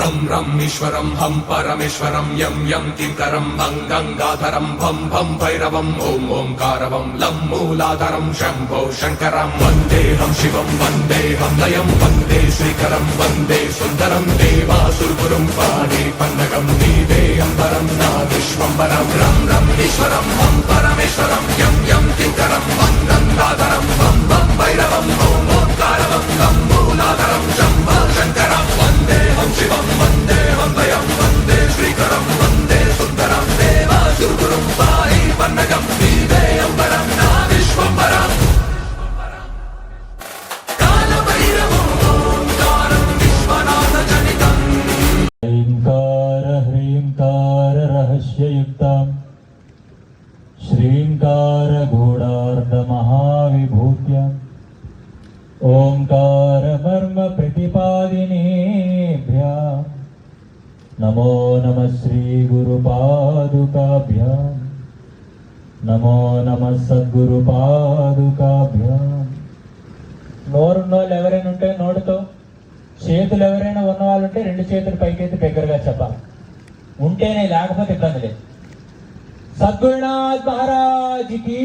హం రం ఈశ్వరం హం పరమేశ్వరం యం యం కింకరం భం గంగాధరం భం భం భైరవం ఓం ఓంకారవం లం మూలాధరం శంభో శంకరం వందేహం శివం వందేహం లయం వందే శ్రీకరం వందే సుందరం దేవాసురపురం పాడే పన్నగం నీదే అంబరం నా విశ్వంబరం రం రం ఈశ్వరం హం పరమేశ్వరం యం యం కింకరం భం గంగాధరం భం భం భైరవం ఓం ఓంకారవం లం మూలాధరం శంభో శంకరం వందేహం శివం వందేహం లయం వందే శ్రీకరం వందే సుందరం దేవాసురపురం పాడే పన్నగం నీదే అంబరం నా విశ్వంబరం ह्रींकार श्रींकार घोडार्ध महाविभूत्या ओंकार मर्म प्रतिपादिनेभ्या नमो नमः श्री गुरुपादुकाभ्यां नमो नमः सद्गुरुपादुकाभ्यां నోరున్నోళ్ళు ఎవరైనా ఉంటే నోటితో, చేతులు ఎవరైనా ఉన్న వాళ్ళు ఉంటే రెండు చేతులు పైకెత్తి దగ్గరగా చెప్పాలి. ఉంటేనే, లేకపోతే ఇబ్బంది లేదు. సద్గురునాథ్ మహారాజ్కి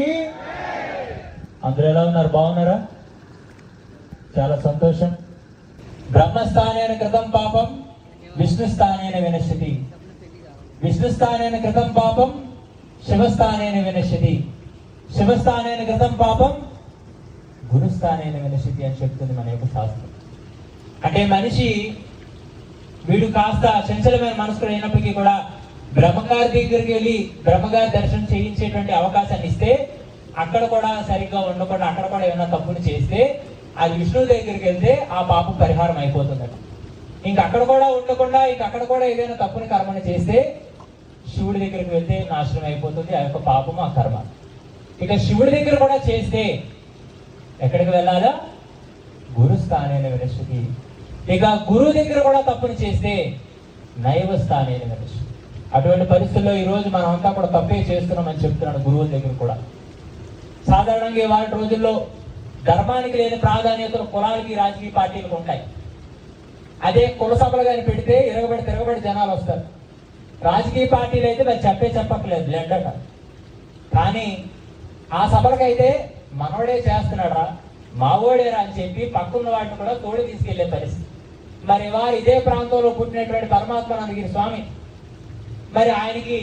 అందరూ ఎలా ఉన్నారు? బాగున్నారా? చాలా సంతోషం. బ్రహ్మస్థానేన కృతం పాపం విష్ణుస్థానేన వినశ్యతి, విష్ణుస్థానేన కృతం పాపం శివస్థానేన వినశ్యతి, శివస్థానేన కృతం పాపం గురుస్థానేన వినశ్యతి అని చెప్తుంది మన యొక్క శాస్త్రం. అంటే మనిషి వీడు కాస్త చంచలమైన మనసుకుడు అయినప్పటికీ కూడా బ్రహ్మగారి దగ్గరికి వెళ్ళి బ్రహ్మగారి దర్శనం చేయించేటువంటి అవకాశాన్ని ఇస్తే, అక్కడ కూడా సరిగ్గా ఉండకుండా అక్కడ కూడా ఏమైనా తప్పులు చేస్తే అది విష్ణువు దగ్గరికి వెళ్తే ఆ పాపం పరిహారం అయిపోతుందట. ఇంక అక్కడ కూడా ఉండకుండా అక్కడ కూడా ఏదైనా తప్పుని కర్మను చేస్తే శివుడి దగ్గరికి వెళ్తే నాశనం అయిపోతుంది ఆ యొక్క పాపము, ఆ కర్మ. ఇక శివుడి దగ్గర కూడా చేస్తే ఎక్కడికి వెళ్ళాలా? గురుస్థానేన వినశ్యతి. ఇక గురువు దగ్గర కూడా తప్పుని చేస్తే నైవ స్థానేన వినశ్యతి. అటువంటి పరిస్థితుల్లో ఈ రోజు మనం అంతా కూడా తప్పే చేస్తున్నామని చెప్తున్నాడు గురువుల దగ్గర కూడా. సాధారణంగా ఇవాళ రోజుల్లో ధర్మానికి లేని ప్రాధాన్యతలు కులాలకి, రాజకీయ పార్టీలకు ఉంటాయి. అదే కుల సభలు కానీ పెడితే తిరగబడి జనాలు వస్తారు. రాజకీయ పార్టీలు అయితే మరి చెప్పక్కర్లేదు, బ్లడ్ అంట. కానీ ఆ సభలకైతే మనోడే చేస్తున్నాడా, మావోడేరా అని చెప్పి పక్కన్న వాటిని కూడా తోడు తీసుకెళ్లే పరిస్థితి. మరి వారు ఇదే ప్రాంతంలో పుట్టినటువంటి పరమాత్మానందగిరి స్వామి మరి ఆయనకి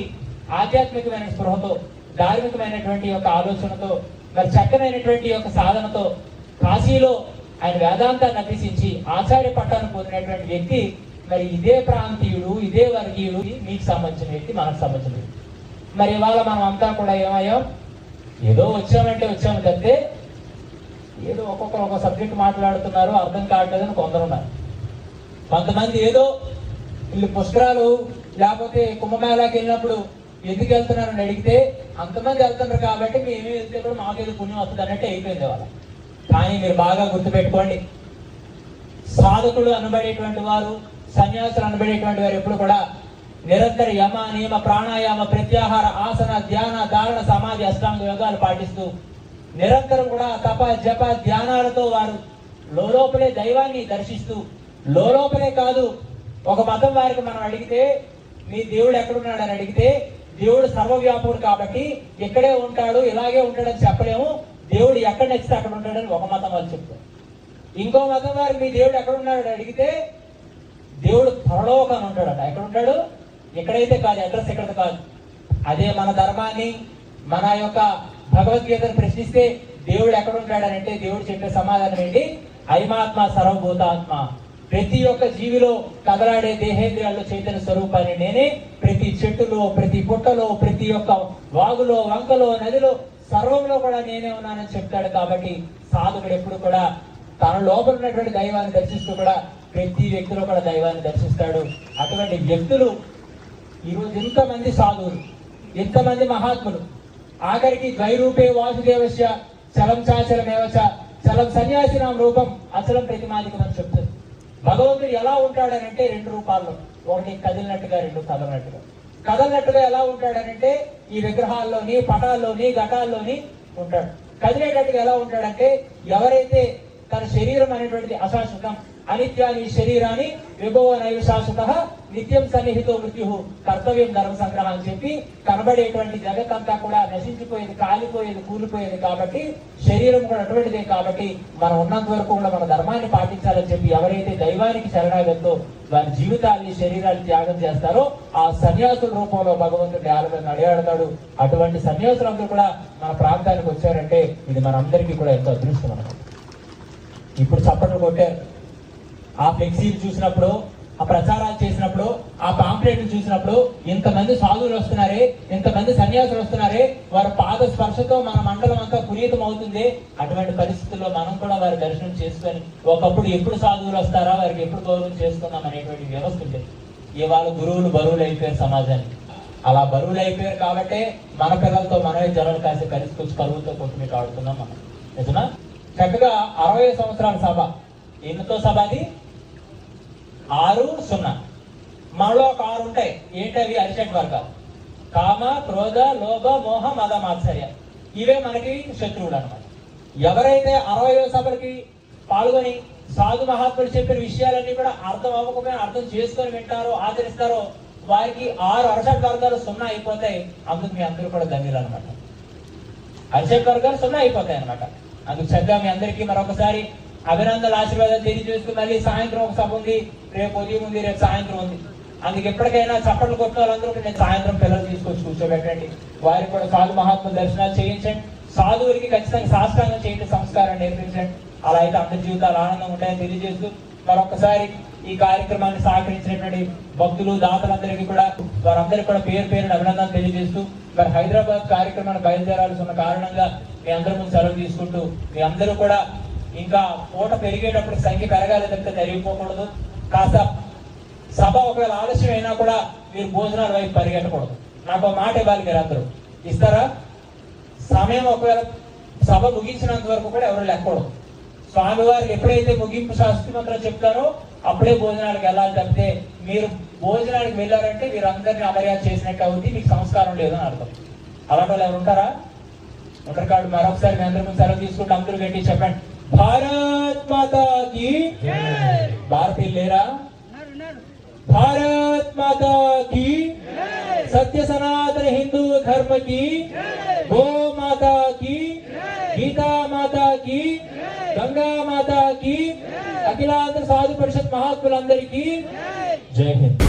ఆధ్యాత్మికమైన స్పృహతో, ధార్మికమైనటువంటి యొక్క ఆలోచనతో, మరి చక్కనైనటువంటి యొక్క సాధనతో కాశీలో ఆయన వేదాంతాన్ని అభ్యసించి ఆచార్య పట్టాన్ని పొందినటువంటి వ్యక్తి మరి ఇదే ప్రాంతీయుడు, ఇదే వర్గీయుడు, మీకు సంబంధించిన వ్యక్తి, మనకు సంబంధించిన వ్యక్తి. మరి ఇవాళ మనం అంతా కూడా ఏమయ్యాం? ఏదో వచ్చామంటే వచ్చాము తప్పితే ఏదో ఒక్కొక్కరు ఒక సబ్జెక్ట్ మాట్లాడుతున్నారు, అర్థం కావట్లేదని కొందరు ఉన్నారు. కొంతమంది ఏదో వీళ్ళు పుష్కరాలు లేకపోతే కుంభమేళాకి వెళ్ళినప్పుడు ఎందుకు వెళ్తున్నారని అడిగితే అంతమంది వెళ్తున్నారు కాబట్టి మేమే వెళ్తే కూడా మాకేదో పుణ్యం వస్తుంది అన్నట్టు అయిపోయింది వాళ్ళ. కానీ మీరు బాగా గుర్తుపెట్టుకోండి, సాధకులు అనబడేటువంటి వారు, సన్యాసులు అనబడేటువంటి వారు ఎప్పుడు కూడా నిరంతర యమ, నియమ, ప్రాణాయామ, ప్రత్యాహార, ఆసన, ధ్యాన, ధారణ, సమాధి, అష్టాంగ యోగాలు పాటిస్తూ నిరంతరం కూడా తప, జప, ధ్యానాలతో వారు లోపలే దైవాన్ని దర్శిస్తూ, లోపలే కాదు, ఒక మతం వారికి మనం అడిగితే మీ దేవుడు ఎక్కడున్నాడు అని అడిగితే దేవుడు సర్వవ్యాపుడు కాబట్టి ఇక్కడే ఉంటాడు, ఇలాగే ఉంటాడని చెప్పలేము. దేవుడు ఎక్కడ నచ్చితే అక్కడ ఉంటాడని ఒక మతం వాళ్ళు చెప్తారు. ఇంకో మతం వారికి మీ దేవుడు ఎక్కడున్నాడు అని అడిగితే దేవుడు పరలోకాన్ని ఉంటాడట. ఎక్కడ ఉంటాడు? ఎక్కడైతే కాదు, అడ్రస్ ఎక్కడ కాదు. అదే మన ధర్మాన్ని, మన యొక్క భగవద్గీతను ప్రశ్నిస్తే దేవుడు ఎక్కడ ఉంటాడని అంటే దేవుడు చెప్పే సమాధానం ఏంటి? ఐమాత్మ సర్వభూతాత్మ. ప్రతి ఒక్క జీవిలో కదలాడే దేహేంద్రియాల్లో చైతన్య స్వరూపాన్ని నేనే. ప్రతి చెట్టులో, ప్రతి పుట్టలో, ప్రతి ఒక్క వాగులో, వంకలో, నదిలో, సర్వంలో కూడా నేనే ఉన్నానని చెప్తాడు. కాబట్టి సాధకుడు ఎప్పుడు కూడా తన లోపల ఉన్నటువంటి దైవాన్ని దర్శిస్తూ కూడా ప్రతి వ్యక్తిలో కూడా దైవాన్ని దర్శిస్తాడు. అటువంటి వ్యక్తులు ఈరోజు ఇంతమంది సాధువులు, ఇంతమంది మహాత్ములు, ఆఖరికి ద్వైరూపే వాసుదేవస్య చలం చాచలమేవచ చలం సన్యాసినాం రూపం అచలం ప్రతిమాదికం అని చెప్తుంది. భగవంతుడు ఎలా ఉంటాడనంటే రెండు రూపాల్లో, ఒకటి కదిలినట్టుగా, రెండు కదలనట్టుగా. కదలనట్టుగా ఎలా ఉంటాడనంటే ఈ విగ్రహాల్లోని, పటాల్లోని, ఘటాల్లోని ఉంటాడు. కదిలేటట్టుగా ఎలా ఉంటాడంటే ఎవరైతే తన శరీరం అనేటువంటిది అశాశ్వతం, అనిత్యాని శరీరాన్ని విభవ నైవ శాశ్వత నిత్యం సన్నిహితో మృత్యు కర్తవ్యం ధర్మ సంగ్రహం అని చెప్పి కనబడేటువంటి జగత్తంతా కూడా నశించిపోయేది, కాలిపోయేది, కూలిపోయేది కాబట్టి శరీరం కూడా అటువంటిదే కాబట్టి మనం ఉన్నంత వరకు కూడా మన ధర్మాన్ని పాటించాలని చెప్పి ఎవరైతే దైవానికి శరణాగతితో వారి జీవితాన్ని శరీరాన్ని త్యాగం చేస్తారో ఆ సన్యాసుల రూపంలో భగవంతుడు నేల నడియాడతాడు. అటువంటి సన్యాసులందరూ కూడా మన ప్రాంతానికి వచ్చారంటే ఇది మనందరికీ కూడా ఎంతో అదృష్టం అన్నమాట. ఇప్పుడు చప్పట్లు కొట్టారు. ఆ ఫ్లెక్సీలు చూసినప్పుడు, ఆ ప్రచారాలు చేసినప్పుడు, ఆ పాంప్లెట్లు చూసినప్పుడు ఇంతమంది సాధువులు వస్తున్నారే, ఇంతమంది సన్యాసులు వస్తున్నారే, వారి పాద స్పర్శతో మన మండలం అంతా పునీతం అవుతుంది. అటువంటి పరిస్థితుల్లో మనం కూడా వారి దర్శనం చేసుకొని ఒకప్పుడు ఎప్పుడు సాధువులు వస్తారా, వారికి ఎప్పుడు గౌరవం చేసుకుందాం అనేటువంటి వ్యవస్థ ఉండేది. ఇవాళ గురువులు బరువులు అయిపోయారు సమాజానికి. అలా బరువులు అయిపోయారు కాబట్టి మన పిల్లలతో మనమే జనాలు కాసి కలిసి కరువుతో కొట్టుమిట ఆడుతున్నాం మనం. నిజమా? చక్కగా 60 సంవత్సరాల సభ. ఎన్నితో సభ అది? 6-0. మనలో ఒక 6 ఉంటాయి. ఏంటవి? అరిషడ్ వర్గాలు. కామ, క్రోధ, లోభ, మోహ, మద, మాత్సర్య. ఇవే మనకి శత్రువులు అన్నమాట. ఎవరైతే 60వ సభలకి పాల్గొని సాధు మహాత్ములు చెప్పిన విషయాలన్నీ కూడా అర్థం అవ్వకపోయినా అర్థం చేసుకొని వింటారో, ఆచరిస్తారో వారికి 6 అరిషడ్ వర్గాలు 0 అయిపోతాయి. అందుకు మీ అందరూ కూడా ధన్యులు అనమాట. అరిషడ్ వర్గాలు 0 అయిపోతాయి అనమాట. అందుకు చక్కగా మీ అందరికీ మరొకసారి అభినందనలు, ఆశీర్వాదాలు తెలియజేసుకుని మళ్ళీ సాయంత్రం ఒక సభ ఉంది, రేపు ఉదయం ఉంది, రేపు సాయంత్రం ఉంది. అందుకు ఎప్పటికైనా చప్పట్లు కొట్టిన వాళ్ళందరూ నేను సాయంత్రం పిల్లలు తీసుకొచ్చి కూర్చోబెట్టండి. వారికి కూడా సాధు మహాత్ముల దర్శనాలు చేయించండి. సాధువులకి ఖచ్చితంగా సాష్టాంగం చేయండి, సంస్కారాన్ని నేర్పించండి. అలా అయితే అందరి జీవితాలు ఆనందంగా ఉంటాయని తెలియజేస్తూ మరొకసారి ఈ కార్యక్రమాన్ని సహకరించినటువంటి భక్తులు, దాతలందరికీ కూడా వారందరికీ కూడా పేరు పేరున అభినందనలు తెలియజేస్తూ మరి హైదరాబాద్ కార్యక్రమాన్ని బయలుదేరాల్సి ఉన్న కారణంగా మీ అందరి ముందు సెలవు తీసుకుంటూ మీ అందరూ కూడా ఇంకా పూట పెరిగేటప్పుడు సంఖ్య పెరగాలి తప్పితే తరిగిపోకూడదు. కాస్త సభ ఒకవేళ ఆలస్యం అయినా కూడా మీరు భోజనాల వైపు పరిగెట్టకూడదు. నాకు ఒక మాట ఇవ్వాలి, మీరు అందరూ ఇస్తారా? సమయం ఒకవేళ సభ ముగించినంత వరకు కూడా ఎవరు లేకూడదు. స్వామివారికి ఎప్పుడైతే ముగింపు శాస్త్రి మంత్రం చెప్తారో అప్పుడే భోజనాలకు వెళ్ళాలి తప్పితే మీరు భోజనానికి వెళ్ళారంటే మీరు అందరినీ అమర్యాద చేసినట్టు అవుతుంది, మీకు సంస్కారం లేదని అర్థం. అలాంటి వాళ్ళు ఎవరు ఉంటారా? ఉంటారు కాబట్టి మరొకసారి మీ అందరి ముందు సెలవు తీసుకుంటే అందరూ గట్టి చెప్పండి, భారత్ మాతా కీ భారతీయులు లేరా? భారత్ మాతా కీ, సత్య సనాతన హిందూ ధర్మ కీ, గో మాతా కీ, గీతా మాతా కీ, గంగా మాతా కీ, అఖిలాంధ్ర సాధు పరిషత్ మహాత్ములందరికీ జై హింద్.